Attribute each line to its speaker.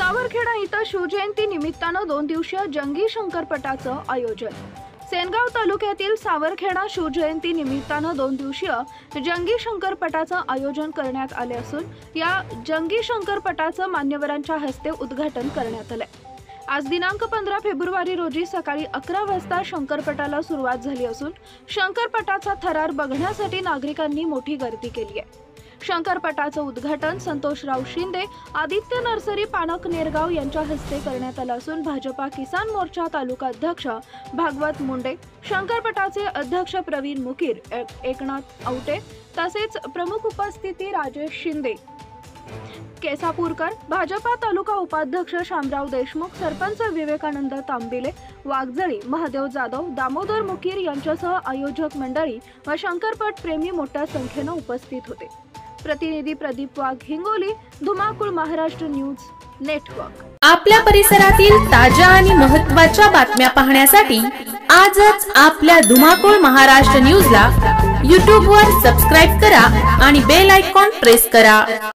Speaker 1: सावरखेडा इथं शिवजयंती निमित्तानं 2 दिवसीय जंगी शंकरपटाचं आयोजन। सेनगाव तालुक्यातील सावरखेडा शिवजयंती निमित्तानं 2 दिवसीय जंगी शंकरपटाचं आयोजन करण्यात आले असून या जंगी शंकरपटाचं मान्यवरांच्या हस्ते उद्घाटन करण्यात आले। आज दिनांक 15 फेब्रुवारी रोजी सकाळी 11 वाजता शंकरपटाला सुरुवात झाली असून शंकरपटाचा थरार बघण्यासाठी नागरिकांनी मोठी गर्दी केली आहे। शंकरपटाचं उद्घाटन संतोषराव शिंदे, आदित्य नर्सरी पानक नेरगाव यांच्या हस्ते करण्यात आलं असून भाजपा किसान मोर्चा तालुका अध्यक्ष भागवत मुंडे, शंकरपटाचे अध्यक्ष प्रवीण मुकीर, एकनाथ औटे तसेच प्रमुख उपस्थिती राजेश शिंदे, केसापूरकर, भाजपा तालुका उपाध्यक्ष शामराव देशमुख, सरपंच विवेकानंद तांबिले, वाघजळी महादेव जाधव, दामोदर मुकीर यांच्यासह आयोजक मंडळी व शंकरपट प्रेमी मोठ्या संख्येने उपस्थित होते। प्रतिनिधी प्रदीप वाघ, हिंगोली, धुमाकूळ, महाराष्ट्र न्यूज नेटवर्क।
Speaker 2: आपल्या परिसरातील ताज्या आणि महत्त्वाच्या बातम्या पाहण्यासाठी आजच आपल्या धुमाकूळ महाराष्ट्र न्यूजला YouTube वर सबस्क्राइब करा आणि बेल आयकॉन प्रेस करा।